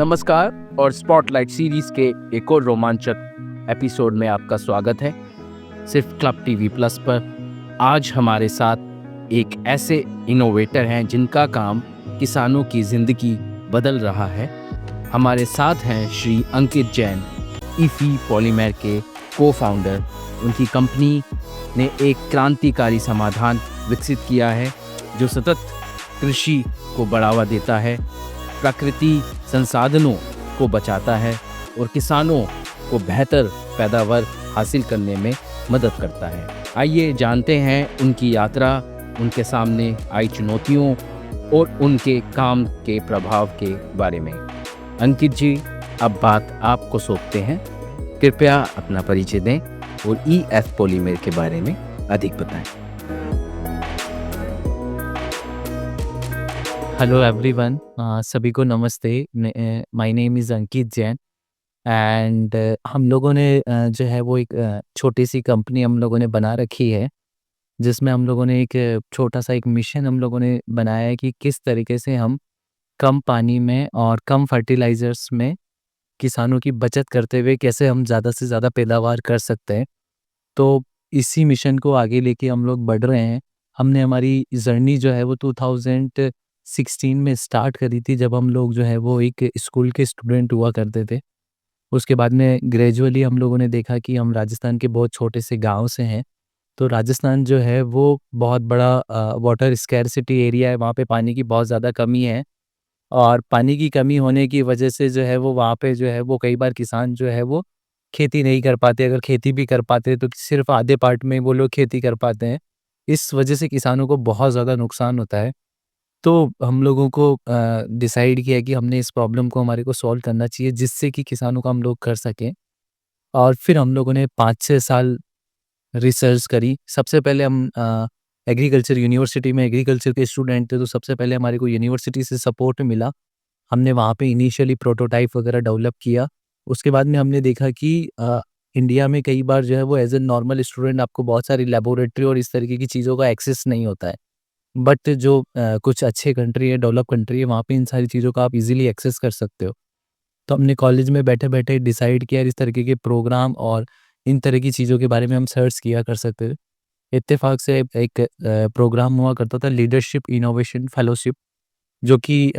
नमस्कार और spotlight series के एक और रोमांचक एपिसोड में आपका स्वागत है सिर्फ क्लब टीवी प्लस पर। आज हमारे साथ एक ऐसे इनोवेटर हैं जिनका काम किसानों की ज़िंदगी बदल रहा है। हमारे साथ हैं श्री अंकित जैन, ईफी पॉलीमर के को फाउंडर। उनकी कंपनी ने एक क्रांतिकारी समाधान विकसित किया है जो सतत कृषि को बढ़ावा देता है, प्रकृति संसाधनों को बचाता है और किसानों को बेहतर पैदावार हासिल करने में मदद करता है। आइए जानते हैं उनकी यात्रा, उनके सामने आई चुनौतियों और उनके काम के प्रभाव के बारे में। अंकित जी, अब बात आपको सौंपते हैं। कृपया अपना परिचय दें और ईएफ पॉलीमर के बारे में अधिक बताएं। हेलो एवरीवन, सभी को नमस्ते। My name is Ankit Jain and हम लोगों ने जो है वो एक छोटी सी कंपनी हम लोगों ने बना रखी है, जिसमें हम लोगों ने एक छोटा सा एक मिशन हम लोगों ने बनाया है कि किस तरीके से हम कम पानी में और कम फर्टिलाइज़र्स में किसानों की बचत करते हुए कैसे हम ज़्यादा से ज़्यादा पैदावार कर सकते हैं। तो इसी मिशन को आगे लेके हम लोग बढ़ रहे हैं। हमने हमारी जर्नी जो है वो 2016 में स्टार्ट करी थी, जब हम लोग जो है वो एक स्कूल के स्टूडेंट हुआ करते थे। उसके बाद में ग्रेजुअली हम लोगों ने देखा कि हम राजस्थान के बहुत छोटे से गांव से हैं। तो राजस्थान जो है वो बहुत बड़ा वाटर स्कैरसिटी एरिया है, वहाँ पे पानी की बहुत ज़्यादा कमी है और पानी की कमी होने की वजह से जो है वो वहाँ पे जो है वो कई बार किसान जो है वो खेती नहीं कर पाते। अगर खेती भी कर पाते हैं तो सिर्फ आधे पार्ट में वो लोग खेती कर पाते हैं। इस वजह से किसानों को बहुत ज़्यादा नुकसान होता है। तो हम लोगों को डिसाइड किया कि हमने इस प्रॉब्लम को हमारे को सॉल्व करना चाहिए, जिससे कि किसानों को हम लोग कर सकें। और फिर हम लोगों ने 5-6 साल रिसर्च करी। सबसे पहले हम एग्रीकल्चर यूनिवर्सिटी में एग्रीकल्चर के स्टूडेंट थे, तो सबसे पहले हमारे को यूनिवर्सिटी से सपोर्ट मिला। हमने वहाँ पे इनिशियली प्रोटोटाइप वगैरह डेवलप किया। उसके बाद में हमने देखा कि इंडिया में कई बार जो है वो एज़ अ नॉर्मल स्टूडेंट आपको बहुत सारी लैबोरेटरी और इस तरीके की चीज़ों का एक्सेस नहीं होता है। बट जो कुछ अच्छे कंट्री है, डेवलप कंट्री है, वहाँ पे इन सारी चीज़ों का आप इज़िली एक्सेस कर सकते हो। तो हमने कॉलेज में बैठे-बैठे डिसाइड किया इस तरीके के प्रोग्राम और इन तरह की चीज़ों के बारे में हम सर्च किया कर सकते थे। इत्तेफ़ाक से एक प्रोग्राम हुआ करता था, लीडरशिप इनोवेशन फेलोशिप, जो कि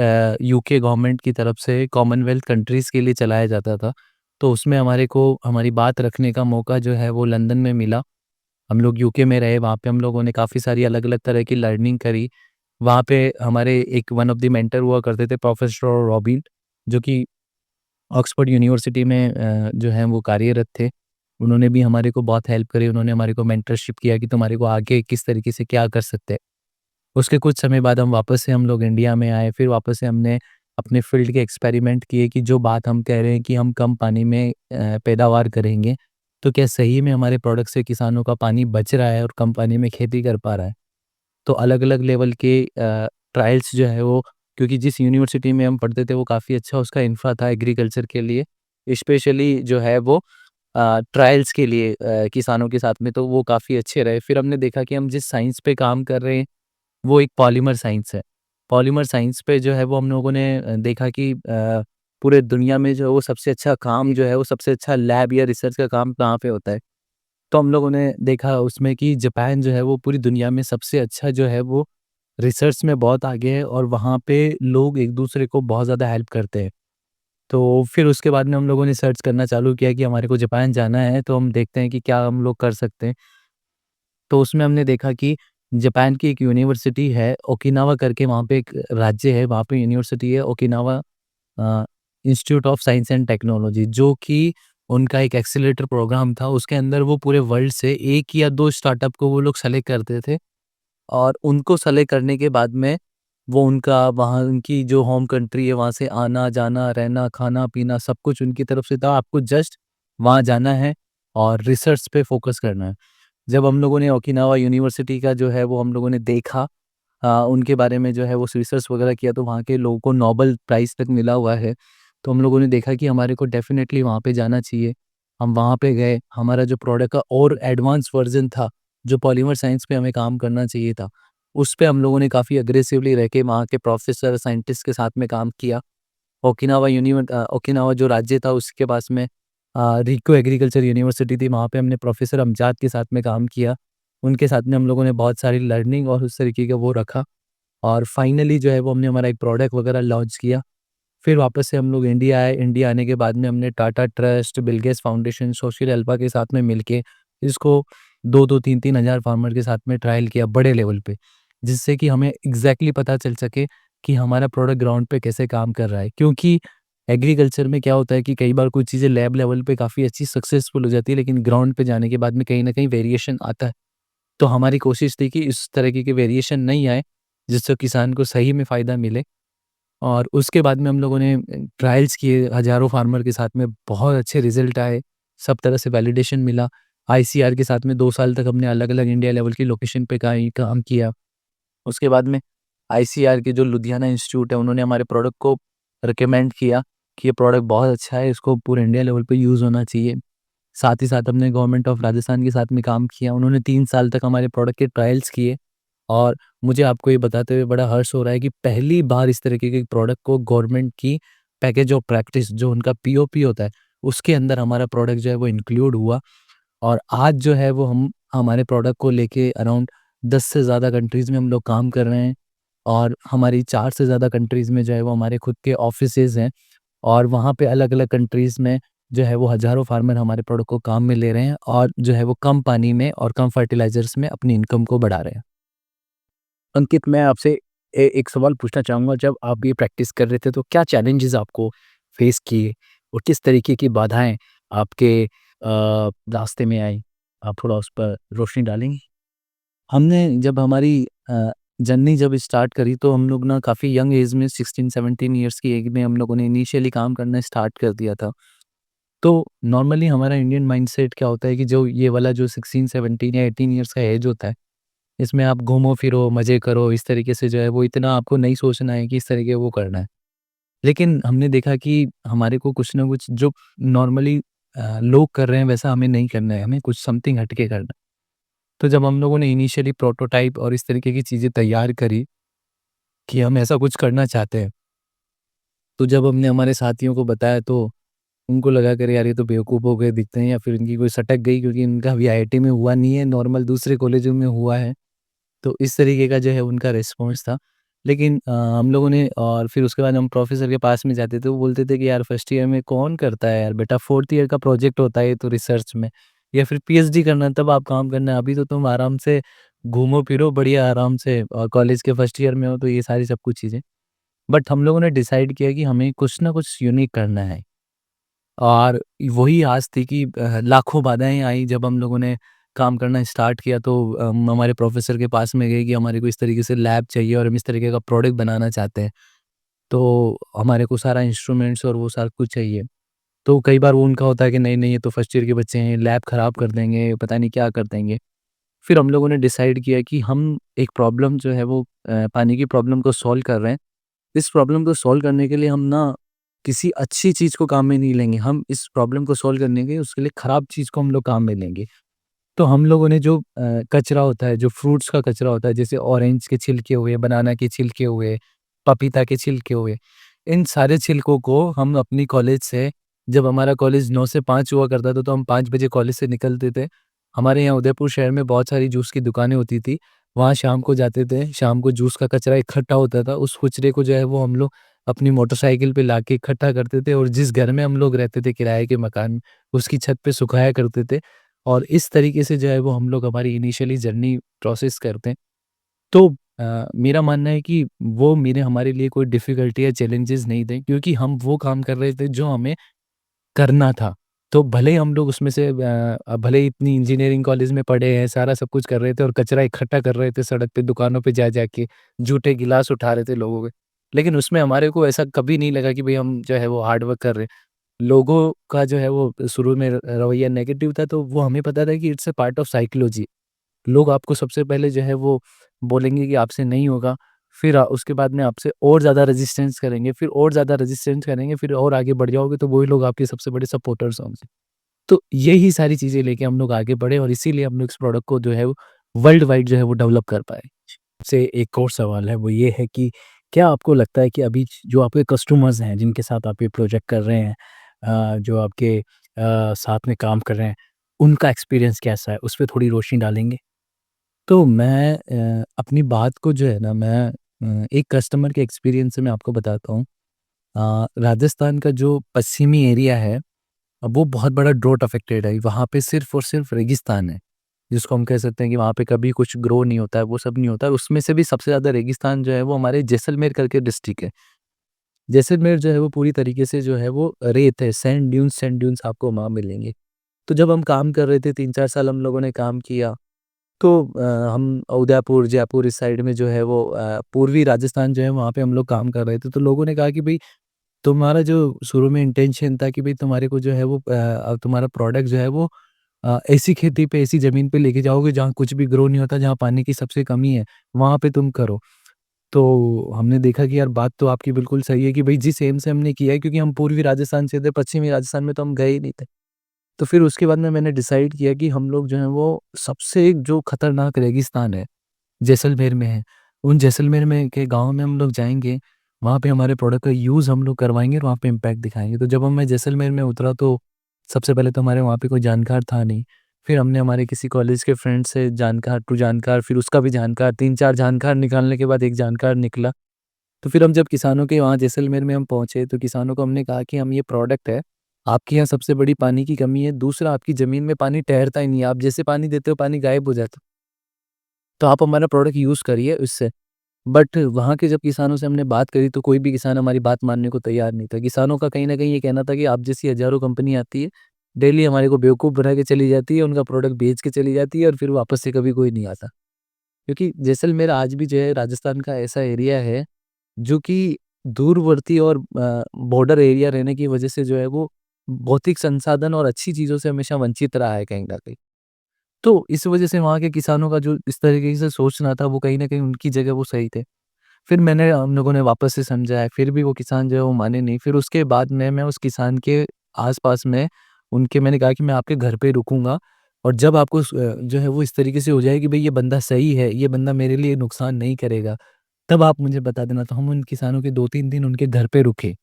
यूके गवर्नमेंट की तरफ से कॉमनवेल्थ कंट्रीज़ के लिए चलाया जाता था। तो उसमें हमारे को हमारी बात रखने का मौका जो है वो लंदन में मिला। हम लोग यूके में रहे, वहाँ पे हम लोगों ने काफ़ी सारी अलग-अलग तरह की लर्निंग करी। वहाँ पे हमारे एक वन ऑफ द मेंटर हुआ करते थे, प्रोफेसर रॉबिन, जो कि ऑक्सफोर्ड यूनिवर्सिटी में जो है वो कार्यरत थे। उन्होंने भी हमारे को बहुत हेल्प करी। उन्होंने हमारे को मेंटरशिप किया कि तुम्हारे को आगे किस तरीके से क्या कर सकते हैं। उसके कुछ समय बाद हम लोग इंडिया में आए। फिर वापस से हमने अपने फील्ड के एक्सपेरिमेंट किए कि जो बात हम कह रहे हैं कि हम कम पानी में पैदावार करेंगे, तो क्या सही में हमारे प्रोडक्ट से किसानों का पानी बच रहा है और कम पानी में खेती कर पा रहा है। तो अलग-अलग लेवल के ट्रायल्स जो है वो, क्योंकि जिस यूनिवर्सिटी में हम पढ़ते थे वो काफ़ी अच्छा उसका इंफ्रा था एग्रीकल्चर के लिए, स्पेशली जो है वो ट्रायल्स के लिए किसानों के साथ में, तो वो काफ़ी अच्छे रहे। फिर हमने देखा कि हम जिस साइंस पे काम कर रहे हैं वो एक पॉलीमर साइंस है। पॉलीमर साइंस पे जो है वो हम लोगों ने देखा कि पूरे दुनिया में जो है वो सबसे अच्छा काम जो है वो सबसे अच्छा लैब या रिसर्च का काम कहाँ पे होता है। तो हम लोगों ने देखा उसमें कि जापान जो है वो पूरी दुनिया में सबसे अच्छा जो है वो रिसर्च में बहुत आगे है और वहाँ पे लोग एक-दूसरे को बहुत ज़्यादा हेल्प करते हैं। तो फिर उसके बाद में हम लोगों ने सर्च करना चालू किया कि हमारे को जापान जाना है, तो हम देखते हैं कि क्या हम लोग कर सकते हैं। तो उसमें हमने देखा कि जापान की एक यूनिवर्सिटी है, ओकिनावा करके, वहाँ पे एक राज्य है, वहाँ पे यूनिवर्सिटी है Okinawa institute of science and technology, जो कि उनका एक एक्सेलरेटर प्रोग्राम था। उसके अंदर वो पूरे वर्ल्ड से 1 या 2 स्टार्टअप को वो लोग सेलेक्ट करते थे और उनको सेलेक्ट करने के बाद में वो उनका वहाँ उनकी जो होम कंट्री है, वहाँ से आना-जाना, रहना, खाना-पीना सब कुछ उनकी तरफ से था। आपको जस्ट वहाँ जाना है और रिसर्च पे फ़ोकस करना है। जब हम लोगों ने ओकिनावा यूनिवर्सिटी का जो है वो हम लोगों ने देखा, उनके बारे में जो है वो रिसर्च वगैरह किया, तो वहाँ के लोगों को नोबेल प्राइज़ तक मिला हुआ है। तो हम लोगों ने देखा कि हमारे को डेफ़िनेटली वहाँ पे जाना चाहिए। हम वहाँ पे गए, हमारा जो प्रोडक्ट का और एडवांस वर्ज़न था, जो पॉलीमर साइंस पे हमें काम करना चाहिए था, उस पे हम लोगों ने काफ़ी अग्रेसिवली रह के वहाँ के प्रोफ़ेसर, साइंटिस्ट के साथ में काम किया ओकिनावा जो राज्य था उसके पास में रिको एग्रीकल्चर यूनिवर्सिटी थी, वहाँ पे हमने प्रोफ़ेसर अमजाद के साथ में काम किया। उनके साथ में हम लोगों ने बहुत सारी लर्निंग और उस तरीके का वो रखा और फाइनली जो है वो हमने हमारा एक प्रोडक्ट वगैरह लॉन्च किया। फिर वापस से हम लोग इंडिया आए, इंडिया आने के बाद में हमने Tata trust, Bill Gates foundation, social alpha के साथ में मिलके इसको 2-2 3-3 हज़ार फार्मर के साथ में ट्रायल किया बड़े लेवल पे, जिससे कि हमें एग्ज़ैक्टली पता चल सके कि हमारा प्रोडक्ट ग्राउंड पे कैसे काम कर रहा है। क्योंकि एग्रीकल्चर में क्या होता है कि कई बार कोई चीज़ें लैब लेवल पे काफ़ी अच्छी सक्सेसफुल हो जाती है, लेकिन ग्राउंड पे जाने के बाद में कहीं न कहीं वेरिएशन आता है। तो हमारी कोशिश थी कि इस तरीके के वेरिएशन नहीं आए, जिससे किसान को सही में फ़ायदा मिले। और उसके बाद में हम लोगों ने ट्रायल्स किए हज़ारों फार्मर के साथ में, बहुत अच्छे रिज़ल्ट आए, सब तरह से वैलिडेशन मिला। आईसीआर के साथ में 2 साल तक हमने अलग-अलग इंडिया लेवल की लोकेशन पे काम किया। उसके बाद में आईसीआर के जो लुधियाना इंस्टीट्यूट है, उन्होंने हमारे प्रोडक्ट को रिकमेंड किया कि ये प्रोडक्ट बहुत अच्छा है, इसको पूरे इंडिया लेवल पे यूज़ होना चाहिए। साथ ही साथ हमने गवर्नमेंट ऑफ राजस्थान के साथ में काम किया, उन्होंने 3 साल तक हमारे प्रोडक्ट के ट्रायल्स किए और मुझे आपको ये बताते हुए बड़ा हर्ष हो रहा है कि पहली बार इस तरीके के प्रोडक्ट को गवर्नमेंट की पैकेज ऑफ प्रैक्टिस जो उनका पीओपी होता है, उसके अंदर हमारा प्रोडक्ट जो है वो इंक्लूड हुआ और आज जो है वो हम हमारे प्रोडक्ट को लेके अराउंड 10 से ज़्यादा कंट्रीज़ में हम लोग काम कर रहे हैं और हमारी 4 से ज़्यादा कंट्रीज़ में जो है वो हमारे खुद के ऑफ़िसेज़ हैं और वहाँ पे अलग-अलग कंट्रीज़ में जो है वो हज़ारों फार्मर हमारे प्रोडक्ट को काम में ले रहे हैं और जो है वो कम पानी में और कम फर्टिलाइज़र्स में अपनी इनकम को बढ़ा रहे हैं। अंकित, मैं आपसे एक सवाल पूछना चाहूँगा, जब आप ये प्रैक्टिस कर रहे थे तो क्या चैलेंजेस आपको फेस किए और किस तरीके की बाधाएँ आपके रास्ते में आई? आप थोड़ा उस पर रोशनी डालेंगे? हमने जब हमारी जर्नी जब स्टार्ट करी तो हम लोग ना काफ़ी यंग एज में 16-17 इयर्स की एज में हम लोगों ने इनिशियली काम करना स्टार्ट कर दिया था। तो नॉर्मली हमारा इंडियन माइंडसेट क्या होता है कि जो ये वाला जो 16-17 या 18 इयर्स का एज होता है, इसमें आप घूमो-फिरो, मज़े करो, इस तरीके से जो है वो इतना आपको नहीं सोचना है कि इस तरीके वो करना है। लेकिन हमने देखा कि हमारे को कुछ ना कुछ जो नॉर्मली लोग कर रहे हैं वैसा हमें नहीं करना है, हमें कुछ समथिंग हट के करना है। तो जब हम लोगों ने इनिशियली प्रोटोटाइप और इस तरीके की चीज़ें तैयार करी कि हम ऐसा कुछ करना चाहते हैं, तो जब हमने हमारे साथियों को बताया तो उनको लगा कि अरे यार ये तो बेवकूफ़ हो गए दिखते हैं या फिर इनकी कोई सटक गई क्योंकि इनका अभी आईआईटी में हुआ नहीं है, नॉर्मल दूसरे कॉलेजों में हुआ है। तो इस तरीके का जो है उनका रिस्पॉन्स था। लेकिन हम लोगों ने और फिर उसके बाद हम प्रोफ़ेसर के पास में जाते थे, वो बोलते थे कि यार फर्स्ट ईयर में कौन करता है यार बेटा, 4th ईयर का प्रोजेक्ट होता है ये तो रिसर्च में या फिर पीएचडी करना है तब आप काम करना है, अभी तो तुम आराम से घूमो-फिरो बढ़िया आराम से कॉलेज के फर्स्ट ईयर में हो तो ये सारी सब कुछ चीज़ें। बट हम लोगों ने डिसाइड किया कि हमें कुछ ना कुछ यूनिक करना है और वही आज थी कि लाखों बाधाएँ आई जब हम लोगों ने काम करना स्टार्ट किया तो हम हमारे प्रोफ़ेसर के पास में गए कि हमारे को इस तरीके से लैब चाहिए और हम इस तरीके का प्रोडक्ट बनाना चाहते हैं। तो हमारे को सारा इंस्ट्रूमेंट्स और वो सारा कुछ चाहिए। तो कई बार वो उनका होता है कि नहीं-नहीं ये तो फर्स्ट ईयर के बच्चे हैं, लैब ख़राब कर देंगे, पता नहीं क्या कर देंगे। फिर हम लोगों ने डिसाइड किया कि हम एक प्रॉब्लम जो है वो पानी की प्रॉब्लम को सॉल्व कर रहे हैं। इस प्रॉब्लम को सॉल्व करने के लिए हम ना किसी अच्छी चीज़ को काम में नहीं लेंगे। हम इस प्रॉब्लम को सॉल्व करने के उसके लिए खराब चीज़ को हम लोग काम में लेंगे। तो हम लोगों ने जो कचरा होता है, जो फ्रूट्स का कचरा होता है, जैसे ऑरेंज के छिलके हुए, बनाना के छिलके हुए, पपीता के छिलके हुए, इन सारे छिलकों को हम अपनी कॉलेज से जब हमारा कॉलेज 9 से 5 हुआ करता था, तो हम 5 बजे कॉलेज से निकलते थे। हमारे यहाँ उदयपुर शहर में बहुत सारी जूस की दुकानें होती थी। वहाँ शाम को जाते थे, शाम को जूस का कचरा इकट्ठा होता था। उस कचरे को जो है वो हम लोग अपनी मोटरसाइकिल पे लाके इकट्ठा करते थे और जिस घर में हम लोग रहते थे किराए के मकान में, उसकी छत पे सुखाया करते थे। और इस तरीके से जो है वो हम लोग हमारी इनिशियली जर्नी प्रोसेस करते हैं। तो मेरा मानना है कि वो मेरे हमारे लिए कोई डिफ़िकल्टी या चैलेंजेस नहीं थे क्योंकि हम वो काम कर रहे थे जो हमें करना था। तो भले ही हम लोग उसमें से भले ही इतनी इंजीनियरिंग कॉलेज में पढ़े हैं, सारा सब कुछ कर रहे थे और कचरा इकट्ठा कर रहे थे सड़क पे, दुकानों पे जा-जा के, जूठे गिलास उठा रहे थे लोगों के। लेकिन उसमें हमारे को ऐसा कभी नहीं लगा कि भई हम जो है वो हार्ड वर्क कर रहे हैं। लोगों का जो है वो शुरू में रवैया नेगेटिव था, तो वो हमें पता था कि it's a part of psychology. लोग आपको सबसे पहले जो है वो बोलेंगे कि आपसे नहीं होगा, फिर उसके बाद में आपसे और ज़्यादा रेजिस्टेंस करेंगे, फिर और ज़्यादा रेजिस्टेंस करेंगे, फिर और आगे बढ़ जाओगे तो वही लोग आपके सबसे बड़े सपोर्टर्स होंगे। तो यही सारी चीज़ें लेके हम लोग आगे बढ़े और इसीलिए हम लोग इस प्रोडक्ट को जो है वो वर्ल्ड वाइड जो है वो डेवलप कर पाए। से एक और सवाल है, वो ये है कि क्या आपको लगता है कि अभी जो आपके कस्टमर्स हैं, जिनके साथ आप ये प्रोजेक्ट कर रहे हैं, जो आपके साथ में काम कर रहे हैं, उनका एक्सपीरियंस कैसा है? उस पे थोड़ी रोशनी डालेंगे? तो मैं अपनी बात को जो है ना मैं एक कस्टमर के एक्सपीरियंस से मैं आपको बताता हूँ। राजस्थान का जो पश्चिमी एरिया है, वो बहुत बड़ा ड्रॉट अफेक्टेड है। वहाँ पे सिर्फ़ और सिर्फ़ रेगिस्तान है, जिसको हम कह सकते हैं कि वहाँ पे कभी कुछ ग्रो नहीं होता है, वो सब नहीं होता है। उसमें से भी सबसे ज़्यादा रेगिस्तान जो है वो हमारे जैसलमेर करके डिस्ट्रिक्ट है। जैसलमेर जो है वो पूरी तरीके से जो है वो रेत है, सैंड ड्यून्स आपको वहाँ मिलेंगे। तो जब हम काम कर रहे थे 3-4 साल हम लोगों ने काम किया, तो हम उदयपुर, जयपुर इस साइड में जो है वो पूर्वी राजस्थान जो है वहाँ पे हम लोग काम कर रहे थे। तो लोगों ने कहा कि भई तुम्हारा जो शुरू में इंटेंशन था कि भई तुम्हारे को जो है वो तुम्हारा प्रोडक्ट जो है वो ऐसी खेती पे, ऐसी ज़मीन पे लेके जाओगे जहाँ कुछ भी ग्रो नहीं होता, जहाँ पानी की सबसे कमी है, वहाँ पे तुम करो। तो हमने देखा कि यार बात तो आपकी बिल्कुल सही है कि भई जिस एम से हमने किया है, क्योंकि हम पूर्वी राजस्थान से थे, पश्चिमी राजस्थान में तो हम गए ही नहीं थे। तो फिर उसके बाद में मैंने डिसाइड किया कि हम लोग जो हैं वो सबसे जो खतरनाक रेगिस्तान है, जैसलमेर में है। उन जैसलमेर में के गाँव में हम लोग जाएँगे, वहाँ पे हमारे प्रोडक्ट का यूज़ हम लोग करवाएँगे और वहाँ पे इम्पैक्ट दिखाएँगे। तो जब मैं जैसलमेर में उतरा तो सबसे पहले तो हमारे वहाँ पे कोई जानकार था नहीं। फिर हमने हमारे किसी कॉलेज के फ्रेंड से जानकार टू जानकार, फिर उसका भी जानकार, 3-4 जानकार निकालने के बाद एक जानकार निकला। तो फिर हम जब किसानों के वहाँ जैसलमेर में हम पहुँचे, तो किसानों को हमने कहा कि हम ये प्रोडक्ट है, आपके यहाँ सबसे बड़ी पानी की कमी है, दूसरा आपकी ज़मीन में पानी ठहरता ही नहीं है, आप जैसे पानी देते हो पानी गायब हो जाता है। तो आप हमारा प्रोडक्ट यूज़ करिए उससे। बट वहाँ के जब किसानों से हमने बात करी तो कोई भी किसान हमारी बात मानने को तैयार नहीं था। किसानों का कहीं न कहीं ये कहना था कि आप जैसी हज़ारों कंपनी आती है, डेली हमारे को बेवकूफ़ बना के चली जाती है, उनका प्रोडक्ट बेच के चली जाती है और फिर वापस से कभी कोई नहीं आता। क्योंकि जैसलमेर आज भी जो है राजस्थान का ऐसा एरिया है जो कि दूरवर्ती और बॉर्डर एरिया रहने की वजह से जो है वो भौतिक संसाधन और अच्छी चीज़ों से हमेशा वंचित रहा है कहीं न कहीं। तो इस वजह से वहाँ के किसानों का जो इस तरीके से सोचना था वो कहीं न कहीं उनकी जगह वो सही थे। फिर मैंने हम लोगों ने वापस से समझाया, फिर भी वो किसान जो है वो माने नहीं। फिर उसके बाद में मैं उस किसान के आस-पास में उनके मैंने कहा कि मैं आपके घर पे रुकूँगा और जब आपको जो है वो इस तरीके से हो जाए कि भई ये बंदा सही है, ये बंदा मेरे लिए नुकसान नहीं करेगा, तब आप मुझे बता देना। तो हम उन किसानों के 2-3 दिन उनके घर पे रुके।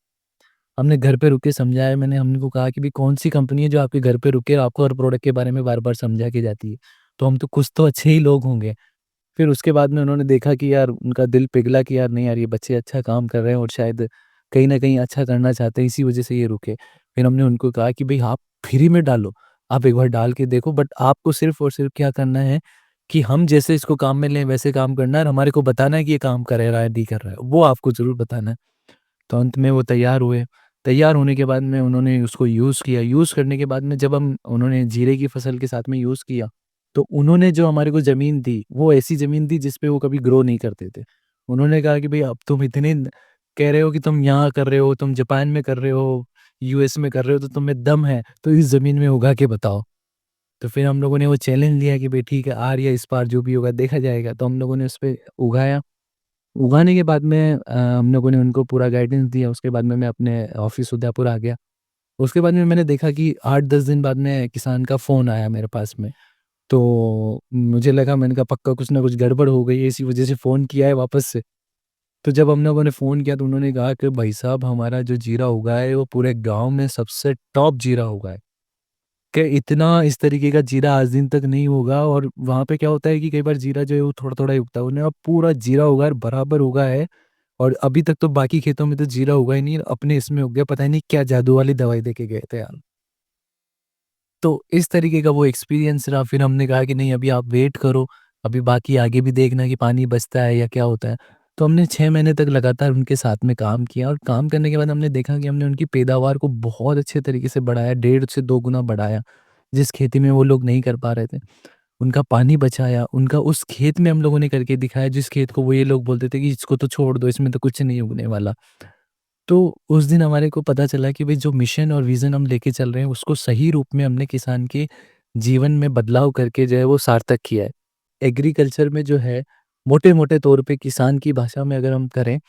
हमने घर पे रुक के समझाया, मैंने हमने को कहा कि भई कौन-सी कंपनी है जो आपके घर पे रुक के आपको हर प्रोडक्ट के बारे में बार-बार समझा के जाती है। तो हम तो कुछ तो अच्छे ही लोग होंगे। फिर उसके बाद में उन्होंने देखा कि यार उनका दिल पिघला कि यार नहीं यार ये बच्चे अच्छा काम कर रहे हैं और शायद कहीं न कहीं अच्छा करना चाहते हैं, इसी वज़ह से ये रुके। फिर हमने उनको कहा कि भई आप फ्री में डालो, आप एक बार डाल के देखो, बट आपको सिर्फ़ और सिर्फ़ क्या करना है कि हम जैसे इसको काम में लें वैसे काम करना है और हमारे को बताना है कि ये काम कर रहा है, नहीं कर रहा है। वो आपको ज़रूर बताना है। तो अंत में वो तैयार हुए। तैयार होने के बाद में उन्होंने उसको यूज़ किया। यूज़ करने के बाद में जब हम उन्होंने जीरे की फसल के साथ में यूज़ किया, तो उन्होंने जो हमारे को ज़मीन दी, वो ऐसी ज़मीन दी जिस पे वो कभी ग्रो नहीं करते थे। उन्होंने कहा कि भई अब तुम इतने कह रहे हो कि तुम यहाँ कर रहे हो, तुम जापान में कर रहे हो, यूएस में कर रहे हो, तो तुम में दम है, तो इस ज़मीन में उगा के बताओ। तो फिर हम लोगों ने वो चैलेंज लिया कि भई ठीक है, आर या इस पार जो भी होगा देखा जाएगा। तो हम लोगों ने उसपे उगाया। उगाने के बाद में हम लोगों ने उनको पूरा गाइडेंस दिया, उसके बाद में मैं अपने ऑफ़िस उदयपुर आ गया। उसके बाद में मैंने देखा कि 8-10 दिन बाद में किसान का फ़ोन आया मेरे पास में। तो मुझे लगा, मैंने कहा पक्का कुछ ना कुछ गड़बड़ हो गई है, इसी वज़ह से फ़ोन किया है वापस से। तो जब हम लोगों ने फ़ोन किया तो उन्होंने कहा कि भाई साहब हमारा जो जीरा उगा है वो पूरे गाँव में सबसे टॉप जीरा उगा है। कि इतना इस तरीके का जीरा आज दिन तक नहीं होगा, और वहाँ पे क्या होता है कि कई बार जीरा जो है वो थोड़ा-थोड़ा ही उगता है। उन्हें अब पूरा जीरा उगा है, बराबर उगा है और अभी तक तो बाकी खेतों में तो जीरा उगा ही नहीं, अपने इसमें उग गया। पता नहीं क्या जादू वाली दवाई दे के गए थे यार। तो इस तरीके का वो एक्सपीरियंस रहा। फिर हमने कहा कि नहीं अभी आप वेट करो, अभी बाकी आगे भी देखना कि पानी बचता है या क्या होता है। तो हमने 6 महीने तक लगातार उनके साथ में काम किया और काम करने के बाद हमने देखा कि हमने उनकी पैदावार को बहुत अच्छे तरीके से बढ़ाया, 1.5 से 2 गुना बढ़ाया, जिस खेती में वो लोग नहीं कर पा रहे थे। उनका पानी बचाया, उनका उस खेत में हम लोगों ने करके दिखाया जिस खेत को वो ये लोग बोलते थे कि इसको तो छोड़ दो, इसमें तो कुछ नहीं उगने वाला। तो उस दिन हमारे को पता चला कि भई जो मिशन और विज़न हम लेके चल रहे हैं उसको सही रूप में हमने किसान के जीवन में बदलाव करके जो है वो सार्थक किया है। एग्रीकल्चर में जो है मोटे-मोटे तौर पे किसान की भाषा में अगर हम करें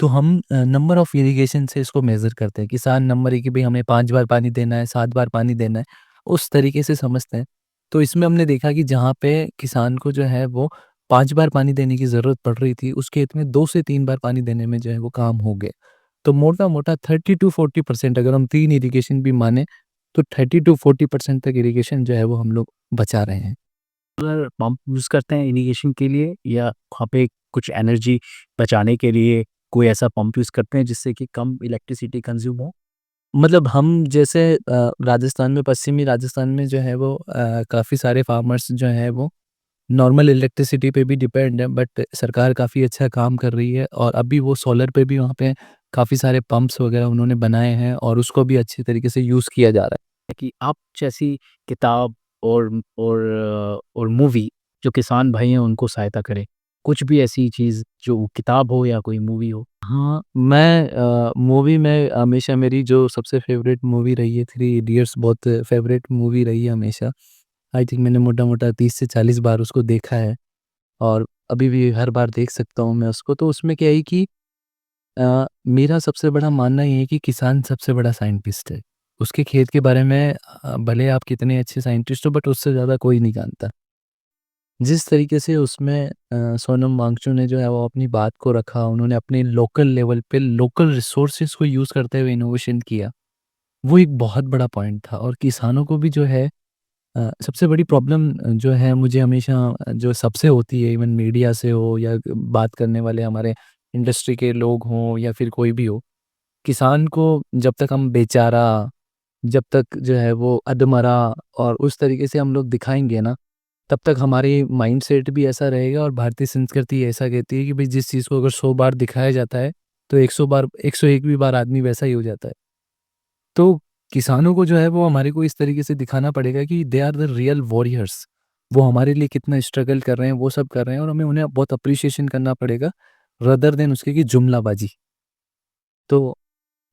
तो हम नंबर ऑफ इरिगेशन से इसको मेज़र करते हैं। किसान नंबर है कि भई हमें 5 बार पानी देना है, 7 बार पानी देना है, उस तरीके से समझते हैं। तो इसमें हमने देखा कि जहाँ पे किसान को जो है वो 5 बार पानी देने की ज़रूरत पड़ रही थी, उस खेत में 2 से 3 बार पानी देने में जो है वो काम हो गया। तो मोटा-मोटा 30 टू 40% अगर हम 3 इरिगेशन भी माने, तो 30 टू 40% तक इरिगेशन जो है वो हम लोग बचा रहे हैं। सोलर पंप यूज़ करते हैं इरिगेशन के लिए, या वहाँ पे कुछ एनर्जी बचाने के लिए कोई ऐसा पंप यूज़ करते हैं जिससे कि कम इलेक्ट्रिसिटी कंज्यूम हो? मतलब हम जैसे राजस्थान में, पश्चिमी राजस्थान में जो है वो काफ़ी सारे फार्मर्स जो हैं वो नॉर्मल इलेक्ट्रिसिटी पे भी डिपेंड है, बट सरकार काफ़ी अच्छा काम कर रही है और अभी वो सोलर पे भी वहाँ पे काफ़ी सारे पंप्स वगैरह उन्होंने बनाए हैं और उसको भी अच्छी तरीके से यूज़ किया जा रहा है। कि आप जैसी किताब और मूवी जो किसान भाई हैं उनको सहायता करे, कुछ भी ऐसी चीज़ जो किताब हो या कोई मूवी हो? हाँ, मैं मूवी में हमेशा मेरी जो सबसे फ़ेवरेट मूवी रही है, थ्री इडियट्स बहुत फ़ेवरेट मूवी रही है हमेशा। आई थिंक मैंने मोटा-मोटा 30 से 40 बार उसको देखा है और अभी भी हर बार देख सकता हूँ मैं उसको। तो उसमें क्या है कि मेरा सबसे बड़ा मानना ये है कि किसान सबसे बड़ा साइंटिस्ट है। उसके खेत के बारे में भले आप कितने अच्छे साइंटिस्ट हो, बट उससे ज़्यादा कोई नहीं जानता। जिस तरीके से उसमें सोनम वांगचुक ने जो है वो अपनी बात को रखा, उन्होंने अपने लोकल लेवल पे लोकल रिसोर्सेज़ को यूज़ करते हुए इनोवेशन किया, वो एक बहुत बड़ा पॉइंट था। और किसानों को भी जो है सबसे बड़ी प्रॉब्लम जो है मुझे हमेशा जो सबसे होती है, इवन मीडिया से हो या बात करने वाले हमारे इंडस्ट्री के लोग हों या फिर कोई भी हो, किसान को जब तक हम बेचारा, जब तक जो है वो अधमरा और उस तरीके से हम लोग दिखाएँगे ना, तब तक हमारी माइंडसेट भी ऐसा रहेगा। और भारतीय संस्कृति ऐसा कहती है कि भई जिस चीज़ को अगर 100 बार दिखाया जाता है, तो 100 बार 101वीं बार आदमी वैसा ही हो जाता है। तो किसानों को जो है वो हमारे को इस तरीके से दिखाना पड़ेगा कि they are the real warriors. वो हमारे लिए कितना स्ट्रगल कर रहे हैं, वो सब कर रहे हैं और हमें उन्हें बहुत एप्रिसिएशन करना पड़ेगा, रादर देन उसके कि जुमलाबाजी। तो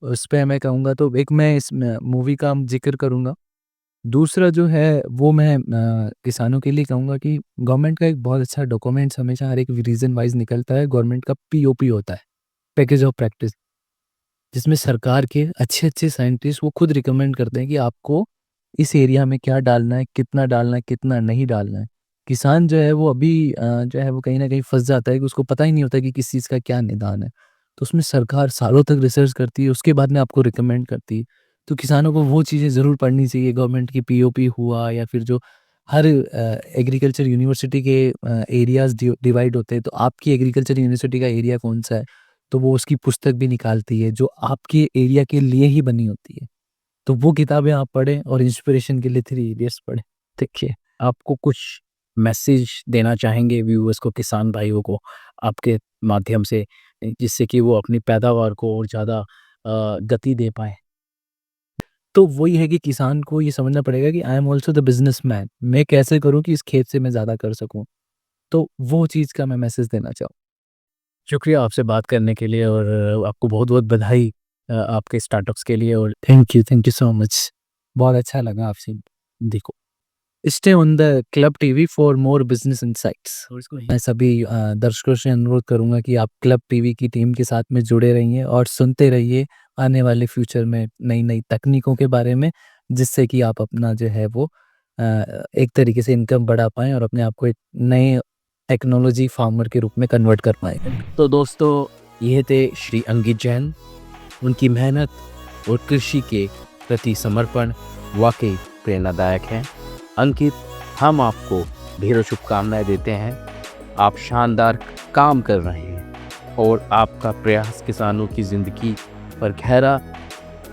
उस पे मैं कहूँगा, तो एक मैं इस मूवी का ज़िक्र करूँगा। दूसरा जो है वो मैं किसानों के लिए कहूँगा कि गवर्नमेंट का एक बहुत अच्छा डॉक्यूमेंट्स हमेशा हर एक रीजन वाइज़ निकलता है, गवर्नमेंट का पीओपी होता है, पैकेज ऑफ प्रैक्टिस। जिसमें सरकार के अच्छे-अच्छे साइंटिस्ट वो खुद रिकमेंड करते हैं कि आपको इस एरिया में क्या डालना है, कितना नहीं डालना है। किसान जो है वो अभी जो है वो कहीं न कहीं फँस जाता है कि उसको पता ही नहीं होता कि किस चीज़ का क्या निदान है। तो उसमें सरकार सालों तक रिसर्च करती है, उसके बाद में आपको रिकमेंड करती है। तो किसानों को वो चीज़ें ज़रूर पढ़नी चाहिए, गवर्नमेंट की पीओपी हुआ या फिर जो हर एग्रीकल्चर यूनिवर्सिटी के एरियाज़ डिवाइड होते हैं, तो आपकी एग्रीकल्चर यूनिवर्सिटी का एरिया कौन-सा है? तो वो उसकी पुस्तक भी निकालती है, जो आपके एरिया के लिए ही बनी होती है। तो वो किताबें आप पढ़ें और इंस्पिरेशन के लिए थ्री इडियट्स पढ़ें। देखिए, आपको कुछ मैसेज देना चाहेंगे व्यूअर्स को, किसान भाइयों को आपके माध्यम से, जिससे कि वो अपनी पैदावार को और ज़्यादा गति दे पाएँ? तो वही है कि किसान को ये समझना पड़ेगा कि I am also the businessman. मैं कैसे करूँ कि इस खेत से मैं ज़्यादा कर सकूँ? तो वो चीज़ का मैं मैसेज देना चाहूँ। शुक्रिया आपसे बात करने के लिए, और आपको बहुत-बहुत बधाई आपके स्टार्टअप्स के लिए। और थैंक यू सो मच। बहुत अच्छा लगा आपसे। देखो, stay on the club TV for more business insights. और इसको मैं सभी दर्शकों से अनुरोध करूँगा कि आप क्लब टीवी की टीम के साथ में जुड़े रहिए और सुनते रहिए आने वाले फ्यूचर में नई-नई तकनीकों के बारे में, जिससे कि आप अपना जो है वो एक तरीके से इनकम बढ़ा पाएँ और अपने आप को एक नए टेक्नोलॉजी फार्मर के रूप में कन्वर्ट कर पाएँ। तो दोस्तों, ये थे श्री अंकित जैन। उनकी मेहनत और कृषि के प्रति समर्पण वाकई प्रेरणादायक है। अंकित, हम आपको ढेरों शुभकामनाएं देते हैं। आप शानदार काम कर रहे हैं और आपका प्रयास किसानों की ज़िंदगी पर गहरा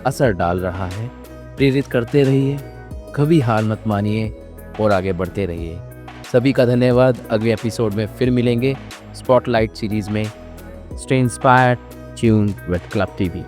असर डाल रहा है। प्रेरित करते रहिए, कभी हार मत मानिए और आगे बढ़ते रहिए। सभी का धन्यवाद। अगले एपिसोड में फिर मिलेंगे स्पॉटलाइट सीरीज़ में। Stay inspired, tuned with club TV.